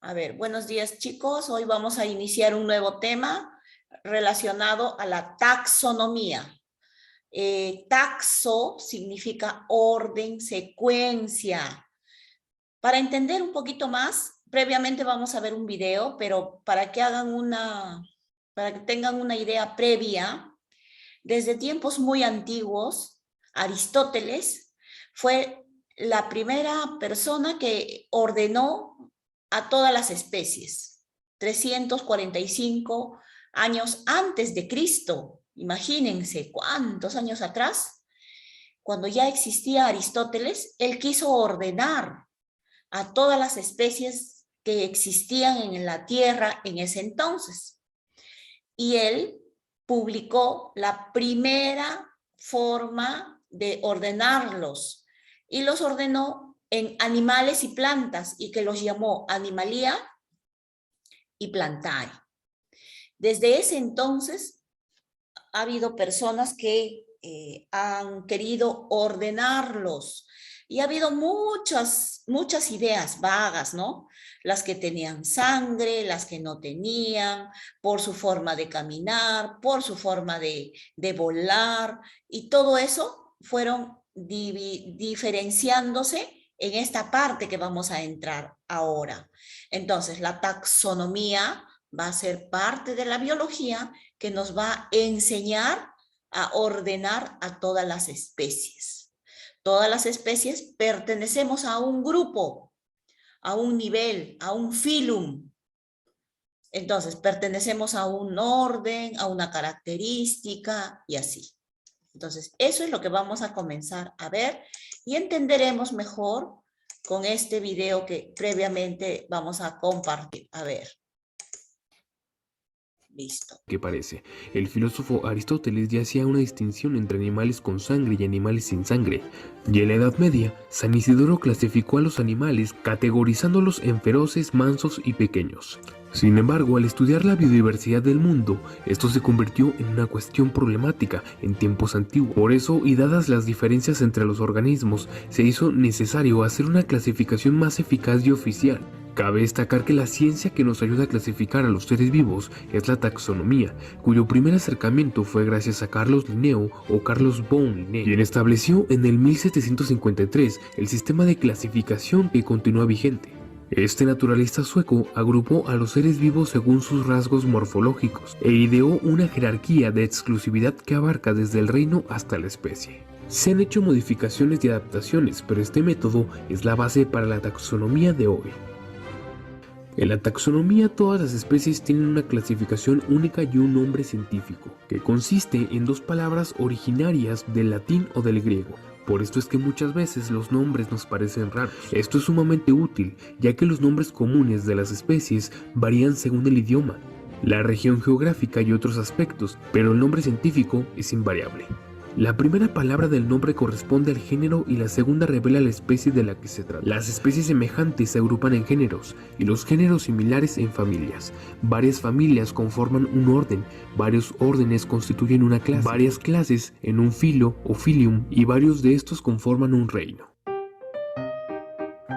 A ver, buenos días chicos. Hoy vamos a iniciar un nuevo tema relacionado a la taxonomía. Taxo significa orden, secuencia. Para entender un poquito más, previamente vamos a ver un video, pero para que tengan una idea previa, desde tiempos muy antiguos, Aristóteles fue la primera persona que ordenó a todas las especies, 345 años antes de Cristo. Imagínense cuántos años atrás, cuando ya existía Aristóteles, él quiso ordenar a todas las especies que existían en la Tierra en ese entonces. Y él publicó la primera forma de ordenarlos y los ordenó en animales y plantas y que los llamó Animalia y Plantae. Desde ese entonces ha habido personas que han querido ordenarlos y ha habido muchas ideas vagas, ¿no? Las que tenían sangre, las que no tenían, por su forma de caminar, por su forma de volar, y todo eso fueron diferenciándose en esta parte que vamos a entrar ahora. Entonces, la taxonomía va a ser parte de la biología que nos va a enseñar a ordenar a todas las especies. Todas las especies pertenecemos a un grupo, a un nivel, a un filum. Entonces, pertenecemos a un orden, a una característica y así. Entonces, eso es lo que vamos a comenzar a ver y entenderemos mejor con este video que previamente vamos a compartir. A ver. Listo. ¿Qué parece? El filósofo Aristóteles ya hacía una distinción entre animales con sangre y animales sin sangre. Y en la Edad Media, San Isidoro clasificó a los animales categorizándolos en feroces, mansos y pequeños. Sin embargo, al estudiar la biodiversidad del mundo, esto se convirtió en una cuestión problemática en tiempos antiguos. Por eso, y dadas las diferencias entre los organismos, se hizo necesario hacer una clasificación más eficaz y oficial. Cabe destacar que la ciencia que nos ayuda a clasificar a los seres vivos es la taxonomía, cuyo primer acercamiento fue gracias a Carlos Linneo o Carlos von Linné, quien estableció en el 1753 el sistema de clasificación que continúa vigente. Este naturalista sueco agrupó a los seres vivos según sus rasgos morfológicos e ideó una jerarquía de exclusividad que abarca desde el reino hasta la especie. Se han hecho modificaciones y adaptaciones, pero este método es la base para la taxonomía de hoy. En la taxonomía, todas las especies tienen una clasificación única y un nombre científico, que consiste en dos palabras originarias del latín o del griego. Por esto es que muchas veces los nombres nos parecen raros. Esto es sumamente útil, ya que los nombres comunes de las especies varían según el idioma, la región geográfica y otros aspectos, pero el nombre científico es invariable. La primera palabra del nombre corresponde al género y la segunda revela la especie de la que se trata. Las especies semejantes se agrupan en géneros y los géneros similares en familias. Varias familias conforman un orden, varios órdenes constituyen una clase, varias clases en un filo o filium y varios de estos conforman un reino.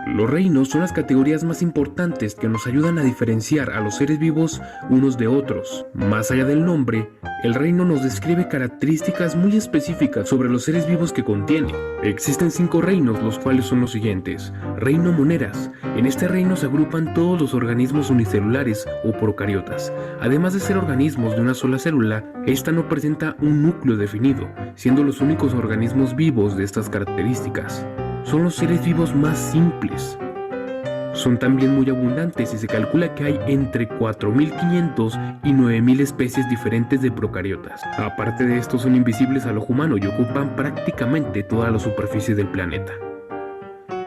Los reinos son las categorías más importantes que nos ayudan a diferenciar a los seres vivos unos de otros. Más allá del nombre, el reino nos describe características muy específicas sobre los seres vivos que contiene. Existen 5 reinos, los cuales son los siguientes. Reino Moneras. En este reino se agrupan todos los organismos unicelulares o procariotas. Además de ser organismos de una sola célula, esta no presenta un núcleo definido, siendo los únicos organismos vivos de estas características. Son los seres vivos más simples. Son también muy abundantes y se calcula que hay entre 4.500 y 9.000 especies diferentes de procariotas. Aparte de esto, son invisibles al ojo humano y ocupan prácticamente toda la superficie del planeta.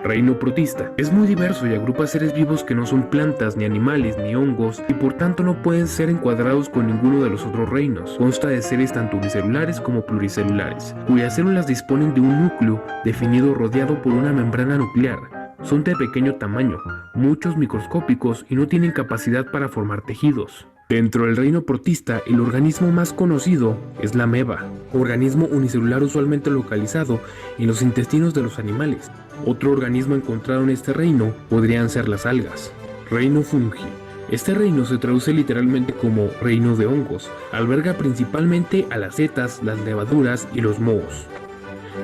Reino Protista. Es muy diverso y agrupa seres vivos que no son plantas, ni animales, ni hongos, y por tanto no pueden ser encuadrados con ninguno de los otros reinos. Consta de seres tanto unicelulares como pluricelulares, cuyas células disponen de un núcleo definido rodeado por una membrana nuclear. Son de pequeño tamaño, muchos microscópicos y no tienen capacidad para formar tejidos. Dentro del reino protista, el organismo más conocido es la ameba, organismo unicelular usualmente localizado en los intestinos de los animales. Otro organismo encontrado en este reino podrían ser las algas. Reino Fungi. Este reino se traduce literalmente como reino de hongos. Alberga principalmente a las setas, las levaduras y los mohos.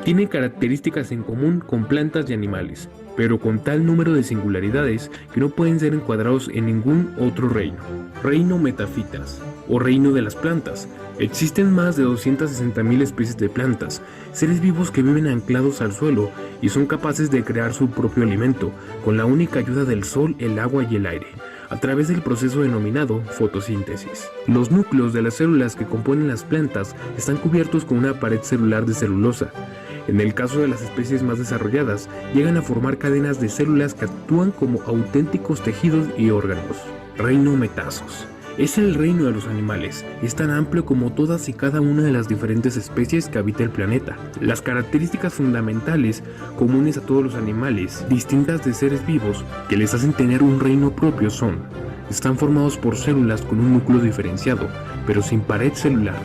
Tiene características en común con plantas y animales, pero con tal número de singularidades que no pueden ser encuadrados en ningún otro reino. Reino Metafitas, o reino de las plantas. Existen más de 260.000 especies de plantas, seres vivos que viven anclados al suelo y son capaces de crear su propio alimento, con la única ayuda del sol, el agua y el aire, a través del proceso denominado fotosíntesis. Los núcleos de las células que componen las plantas están cubiertos con una pared celular de celulosa. En el caso de las especies más desarrolladas, llegan a formar cadenas de células que actúan como auténticos tejidos y órganos. Reino Metazos. Es el reino de los animales, es tan amplio como todas y cada una de las diferentes especies que habita el planeta. Las características fundamentales, comunes a todos los animales, distintas de seres vivos, que les hacen tener un reino propio son: están formados por células con un núcleo diferenciado, pero sin pared celular.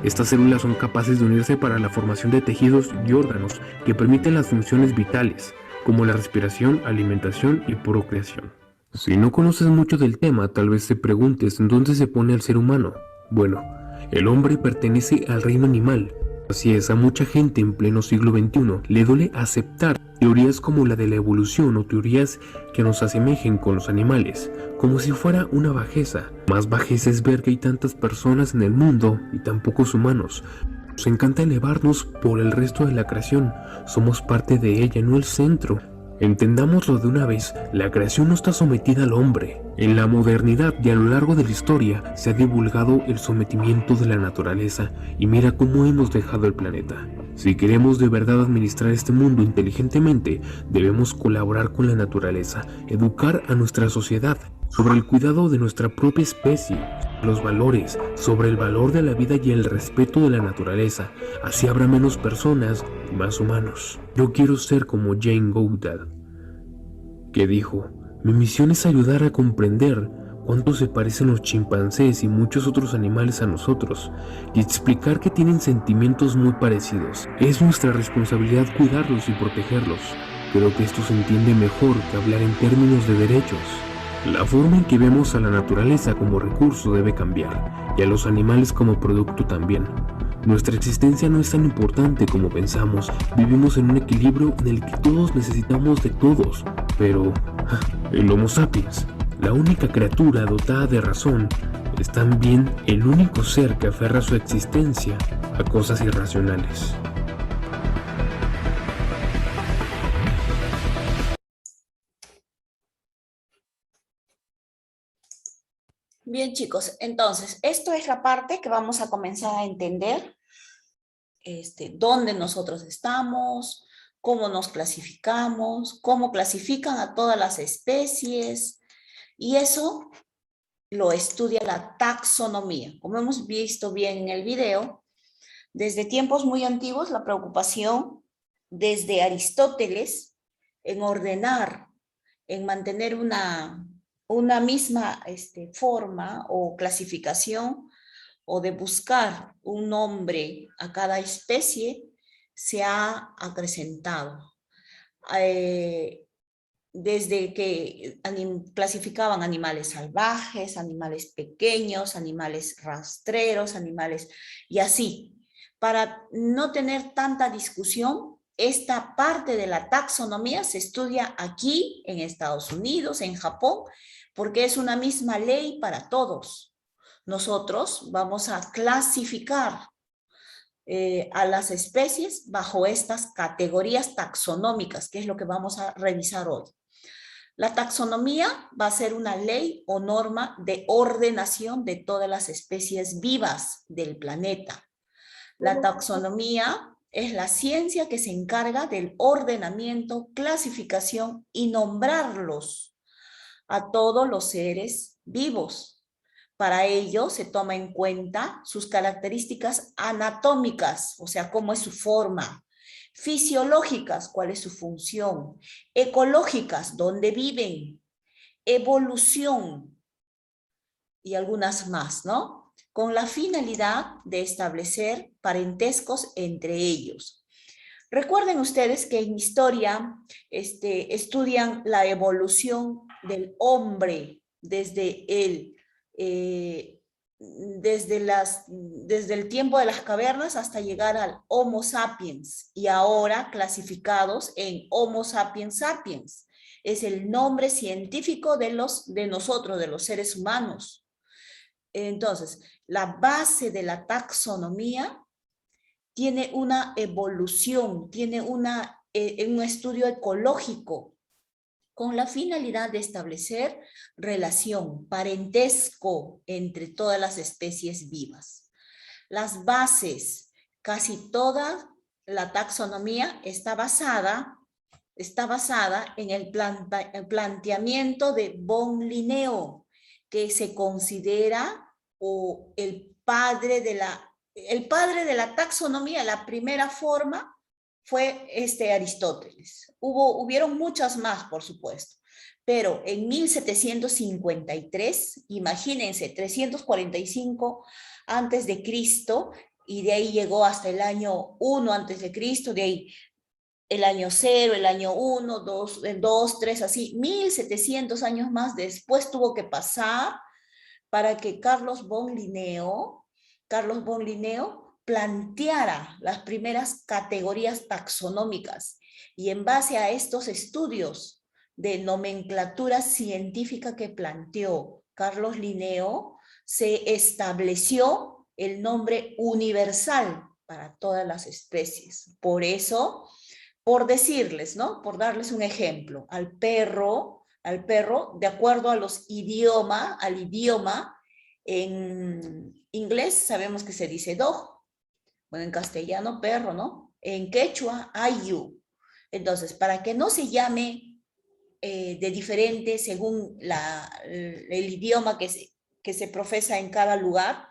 Estas células son capaces de unirse para la formación de tejidos y órganos que permiten las funciones vitales, como la respiración, alimentación y procreación. Si no conoces mucho del tema, tal vez te preguntes en dónde se pone el ser humano. Bueno, el hombre pertenece al reino animal. Así es, a mucha gente en pleno siglo XXI le duele aceptar teorías como la de la evolución o teorías que nos asemejen con los animales, como si fuera una bajeza. Más bajeza es ver que hay tantas personas en el mundo y tan pocos humanos. Nos encanta elevarnos por el resto de la creación. Somos parte de ella, no el centro. Entendámoslo de una vez, la creación no está sometida al hombre. En la modernidad y a lo largo de la historia se ha divulgado el sometimiento de la naturaleza y mira cómo hemos dejado el planeta. Si queremos de verdad administrar este mundo inteligentemente, debemos colaborar con la naturaleza, educar a nuestra sociedad sobre el cuidado de nuestra propia especie, los valores, sobre el valor de la vida y el respeto de la naturaleza. Así habrá menos personas y más humanos. Yo quiero ser como Jane Goodall, que dijo: mi misión es ayudar a comprender cuánto se parecen los chimpancés y muchos otros animales a nosotros, y explicar que tienen sentimientos muy parecidos. Es nuestra responsabilidad cuidarlos y protegerlos. Creo que esto se entiende mejor que hablar en términos de derechos. La forma en que vemos a la naturaleza como recurso debe cambiar, y a los animales como producto también. Nuestra existencia no es tan importante como pensamos. Vivimos en un equilibrio en el que todos necesitamos de todos. Pero el Homo sapiens, la única criatura dotada de razón, es también el único ser que aferra su existencia a cosas irracionales. Bien, chicos, entonces, esto es la parte que vamos a comenzar a entender, dónde nosotros estamos, cómo nos clasificamos, cómo clasifican a todas las especies, y eso lo estudia la taxonomía. Como hemos visto bien en el video, desde tiempos muy antiguos, la preocupación desde Aristóteles en ordenar, en mantener una misma forma o clasificación, o de buscar un nombre a cada especie, se ha acrecentado. Desde que clasificaban animales salvajes, animales pequeños, animales rastreros, animales y así. Para no tener tanta discusión, esta parte de la taxonomía se estudia aquí en Estados Unidos, en Japón, porque es una misma ley para todos. Nosotros vamos a clasificar a las especies bajo estas categorías taxonómicas, que es lo que vamos a revisar hoy. La taxonomía va a ser una ley o norma de ordenación de todas las especies vivas del planeta. La taxonomía es la ciencia que se encarga del ordenamiento, clasificación y nombrarlos a todos los seres vivos. Para ello se toma en cuenta sus características anatómicas, o sea, cómo es su forma; fisiológicas, cuál es su función; ecológicas, dónde viven; evolución y algunas más, ¿no? Con la finalidad de establecer parentescos entre ellos. Recuerden ustedes que en historia estudian la evolución del hombre eh, desde el tiempo de las cavernas hasta llegar al Homo sapiens, y ahora clasificados en Homo sapiens sapiens. Es el nombre científico de nosotros, de los seres humanos. Entonces, la base de la taxonomía tiene una evolución, tiene un estudio ecológico con la finalidad de establecer relación, parentesco entre todas las especies vivas. Las bases, casi toda la taxonomía está basada en el planteamiento de von Linneo, que se considera el padre de la taxonomía. La primera forma fue Aristóteles. Hubieron muchas más, por supuesto, pero en 1753, imagínense, 345 antes de Cristo, y de ahí llegó hasta el año 1 antes de Cristo, de ahí el año 0, el año 1, 2, 3, así, 1700 años más después tuvo que pasar para que Carlos von Linneo planteara las primeras categorías taxonómicas, y en base a estos estudios de nomenclatura científica que planteó Carlos Linneo, se estableció el nombre universal para todas las especies. Por eso, por decirles, ¿no? Por darles un ejemplo, al perro, de acuerdo a al idioma, en inglés sabemos que se dice dog, bueno, en castellano perro, ¿no? En quechua, ayu. Entonces, para que no se llame de diferente según el idioma que se profesa en cada lugar,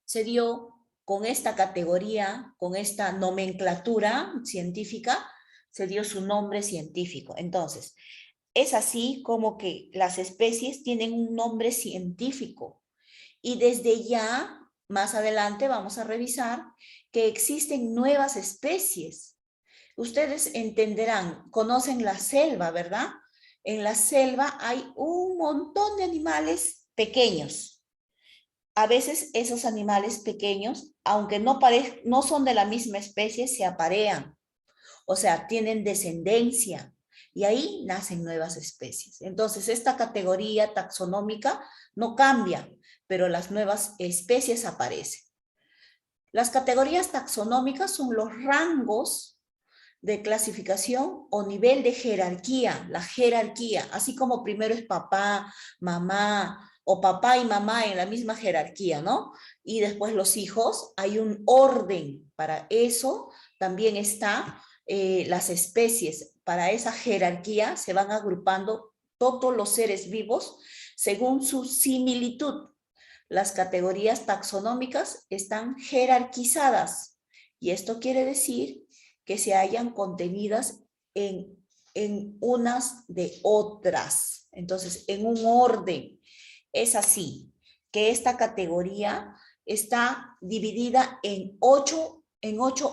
se dio con esta categoría, con esta nomenclatura científica, se dio su nombre científico. Entonces, es así como que las especies tienen un nombre científico, y desde ya, más adelante vamos a revisar que existen nuevas especies. Ustedes entenderán, conocen la selva, ¿verdad? En la selva hay un montón de animales pequeños. A veces esos animales pequeños, aunque no son de la misma especie, se aparean, o sea, tienen descendencia, y ahí nacen nuevas especies. Entonces, esta categoría taxonómica no cambia, pero las nuevas especies aparecen. Las categorías taxonómicas son los rangos de clasificación o nivel de jerarquía, la jerarquía, así como primero es papá, mamá, o papá y mamá en la misma jerarquía, ¿no? Y después los hijos, hay un orden. Para eso también está las especies. Para esa jerarquía se van agrupando todos los seres vivos según su similitud. Las categorías taxonómicas están jerarquizadas, y esto quiere decir que se hallan contenidas en unas de otras. Entonces, en un orden. Es así que esta categoría está dividida en ocho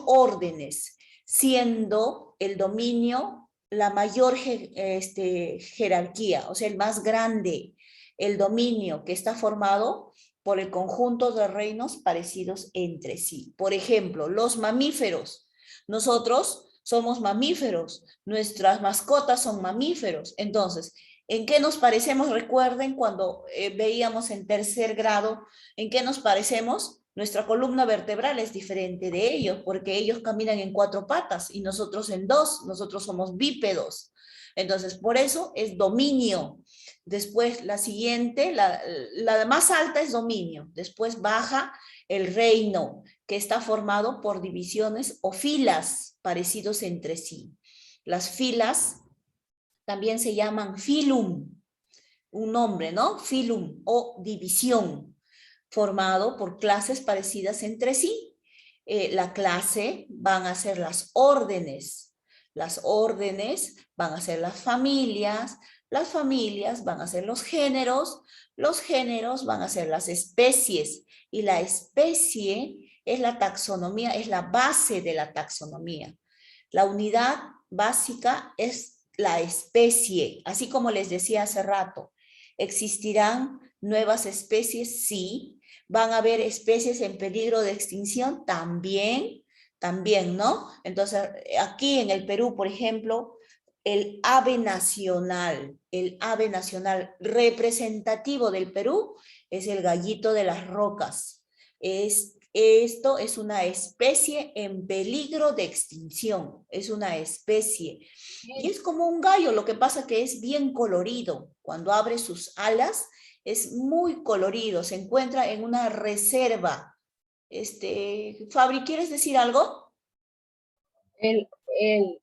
órdenes, siendo el dominio la mayor jerarquía, o sea, el más grande, el dominio, que está formado por el conjunto de reinos parecidos entre sí. Por ejemplo, los mamíferos. Nosotros somos mamíferos, nuestras mascotas son mamíferos. Entonces, ¿en qué nos parecemos? Recuerden cuando veíamos en tercer grado, ¿en qué nos parecemos? Nuestra columna vertebral es diferente de ellos, porque ellos caminan en 4 patas y nosotros en 2, nosotros somos bípedos. Entonces, por eso es dominio. Después, la siguiente, la más alta es dominio. Después baja el reino, que está formado por divisiones o filas parecidos entre sí. Las filas también se llaman filum, un nombre, ¿no? Filum o división, formado por clases parecidas entre sí. La clase van a ser las órdenes van a ser las familias van a ser los géneros van a ser las especies, y la especie es la taxonomía, es la base de la taxonomía. La unidad básica es la especie, así como les decía hace rato. ¿Existirán nuevas especies? Sí. ¿Van a haber especies en peligro de extinción? También, ¿no? Entonces, aquí en el Perú, por ejemplo, el ave nacional representativo del Perú es el gallito de las rocas. Esto es una especie en peligro de extinción, es una especie. Y es como un gallo, lo que pasa que es bien colorido. Cuando abre sus alas, es muy colorido, se encuentra en una reserva. Fabri, ¿quieres decir algo? El, el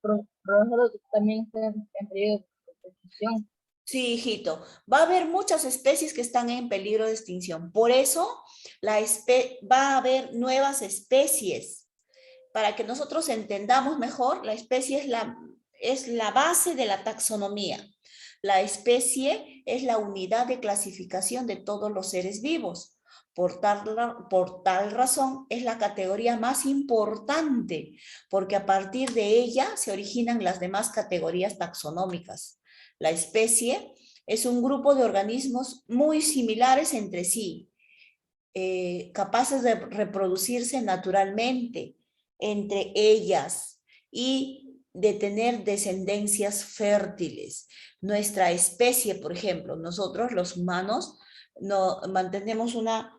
profesor también está en periodo de extinción. Sí, hijito, va a haber muchas especies que están en peligro de extinción. Por eso va a haber nuevas especies. Para que nosotros entendamos mejor, la especie es la base de la taxonomía. La especie es la unidad de clasificación de todos los seres vivos. Por tal razón, es la categoría más importante, porque a partir de ella se originan las demás categorías taxonómicas. La especie es un grupo de organismos muy similares entre sí, capaces de reproducirse naturalmente entre ellas y de tener descendencias fértiles. Nuestra especie, por ejemplo, nosotros los humanos no, mantenemos una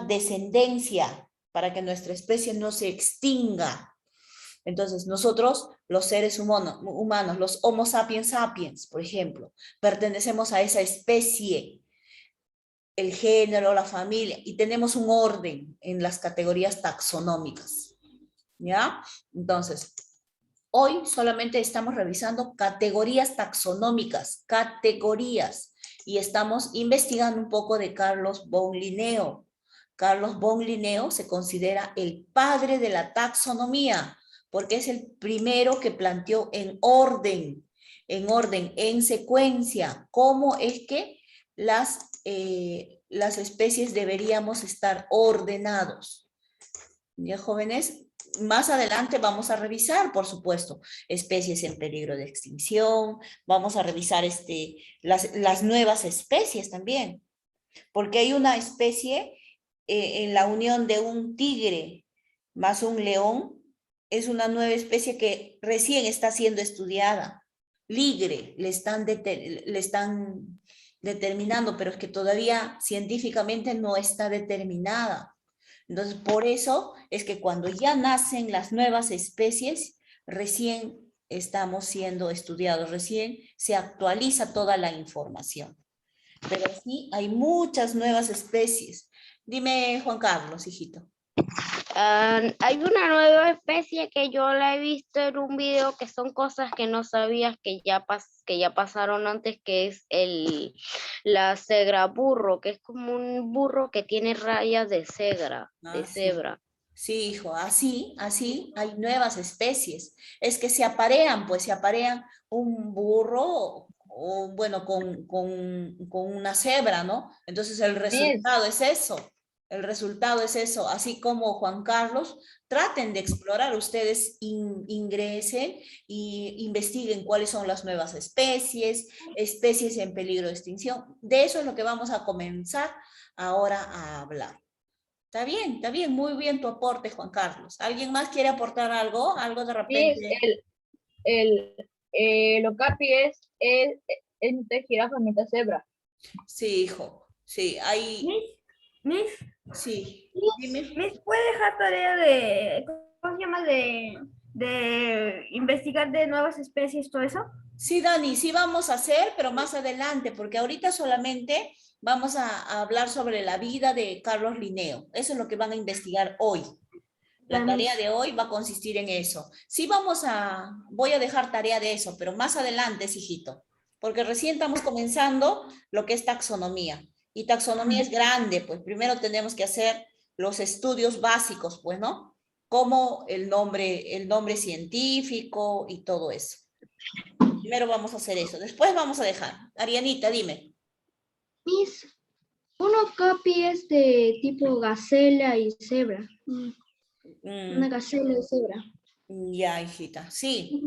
descendencia para que nuestra especie no se extinga. Entonces, nosotros, los seres humanos, los Homo sapiens sapiens, por ejemplo, pertenecemos a esa especie, el género, la familia, y tenemos un orden en las categorías taxonómicas, ¿ya? Entonces, hoy solamente estamos revisando categorías taxonómicas, categorías, y estamos investigando un poco de Carlos von Linneo. Carlos von Linneo se considera el padre de la taxonomía, porque es el primero que planteó en secuencia, cómo es que las especies deberíamos estar ordenados. ¿Ya, jóvenes? Más adelante vamos a revisar, por supuesto, especies en peligro de extinción, vamos a revisar las nuevas especies también, porque hay una especie en la unión de un tigre más un león, es una nueva especie que recién está siendo estudiada. Ligre, le están determinando, pero es que todavía científicamente no está determinada. Entonces, por eso es que cuando ya nacen las nuevas especies, recién estamos siendo estudiados, recién se actualiza toda la información. Pero sí, hay muchas nuevas especies. Dime, Juan Carlos, hijito. Hay una nueva especie que yo la he visto en un video que son cosas que no sabías que ya pasaron antes, que es la cegra burro, que es como un burro que tiene rayas de cebra. Sí, hijo, así hay nuevas especies. Es que se aparean, pues se aparean un burro o bueno, con una cebra, ¿no? Entonces el resultado es eso. El resultado es eso, así como Juan Carlos, traten de explorar, ustedes ingresen e investiguen cuáles son las nuevas especies, especies en peligro de extinción. De eso es lo que vamos a comenzar ahora a hablar. Está bien, muy bien tu aporte, Juan Carlos. ¿Alguien más quiere aportar algo? Algo de repente. El okapi es mitad jirafa, mitad cebra. Sí, hijo, sí, hay... Miss, Sí, dime. Miss, ¿puede dejar tarea de, ¿cómo se llama? De investigar de nuevas especies, todo eso? Sí, Dani, sí vamos a hacer, pero más adelante, porque ahorita solamente vamos a hablar sobre la vida de Carlos Linneo. Eso es lo que van a investigar hoy. La tarea de hoy va a consistir en eso. Sí voy a dejar tarea de eso, pero más adelante, hijito, porque recién estamos comenzando lo que es taxonomía. Y taxonomía es grande, pues primero tenemos que hacer los estudios básicos, pues, ¿no? Como el nombre científico y todo eso. Primero vamos a hacer eso, después vamos a dejar. Arianita, dime. Miss, Uno copy es de tipo gacela y cebra. Una Mm, gacela y cebra. ya, hijita. Sí,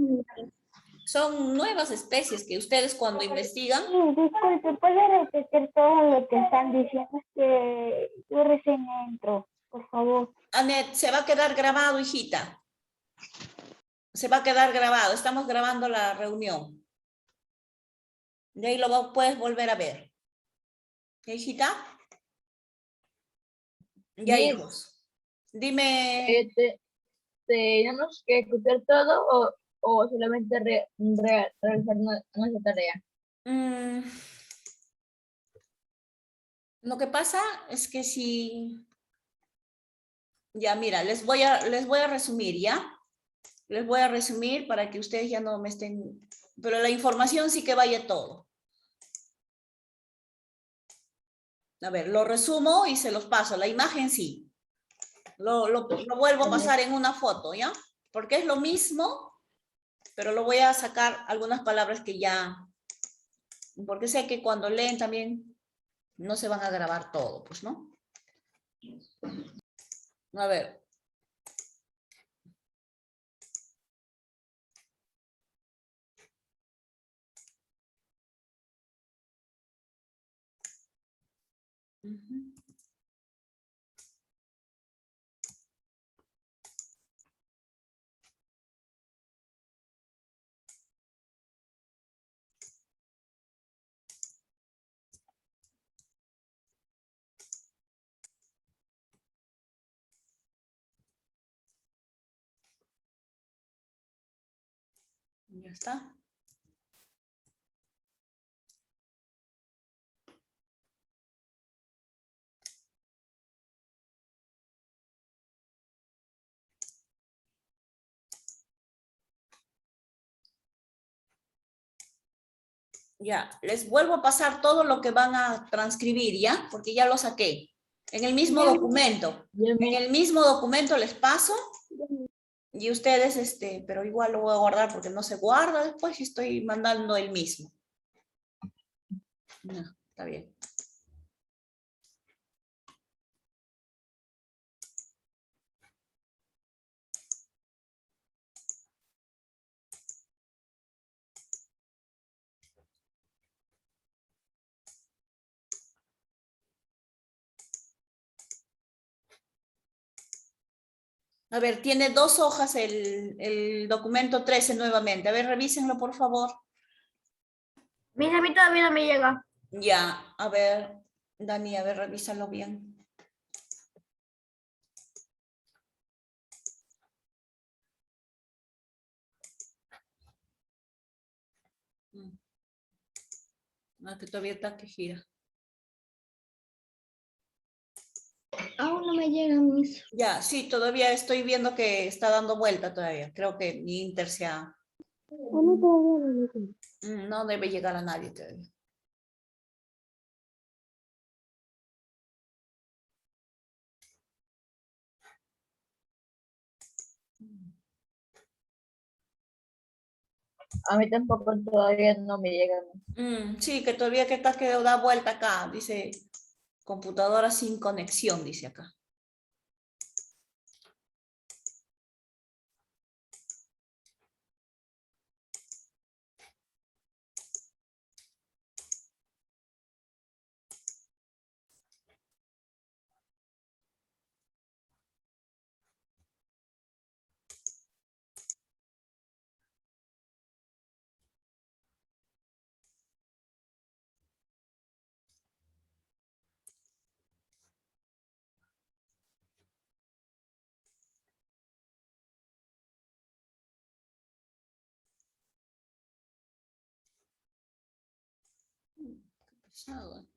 son nuevas especies que ustedes cuando investigan. Sí, disculpe, ¿puede repetir todo lo que están diciendo? Es que yo recién entro, por favor. Anet, se va a quedar grabado, hijita. Se va a quedar grabado. Estamos grabando la reunión. De ahí puedes volver a ver. ¿Ya, hijita? Ya, Miss, hijos. Dime. ¿tenemos que escuchar todo o solamente realizar nuestra tarea? mm, lo que pasa es que si... Ya, mira, les voy a resumir, ¿ya? Les voy a resumir para que ustedes ya no me estén... Pero la información sí que vaya todo. A ver, lo resumo y se los paso. La imagen sí. Lo vuelvo a pasar en una foto, ¿ya? Porque es lo mismo, pero lo voy a sacar algunas palabras que ya... Porque sé que cuando leen también no se van a grabar todo, pues, ¿no? A ver. Ujú. Ya está. Ya, les vuelvo a pasar todo lo que van a transcribir, ¿ya? Porque ya lo saqué. En el mismo documento. En el mismo documento les paso y ustedes, pero igual lo voy a guardar porque no se guarda después y estoy mandando el mismo. No, está bien. A ver, tiene 2 hojas el documento 13 nuevamente. A ver, revísenlo, por favor. Miss, a mí todavía no me llega. Ya, a ver, Dani, a ver, revísalo bien. No, que todavía está que gira. Aún no me llegan mis. Ya, sí, todavía estoy viendo que está dando vuelta todavía. Creo que mi Inter se ha... A mí todavía no me llegan. No debe llegar a nadie todavía. A mí tampoco todavía no me llegan. Sí, que todavía que está que da vuelta acá. Dice computadora sin conexión, dice acá. Qué pesado.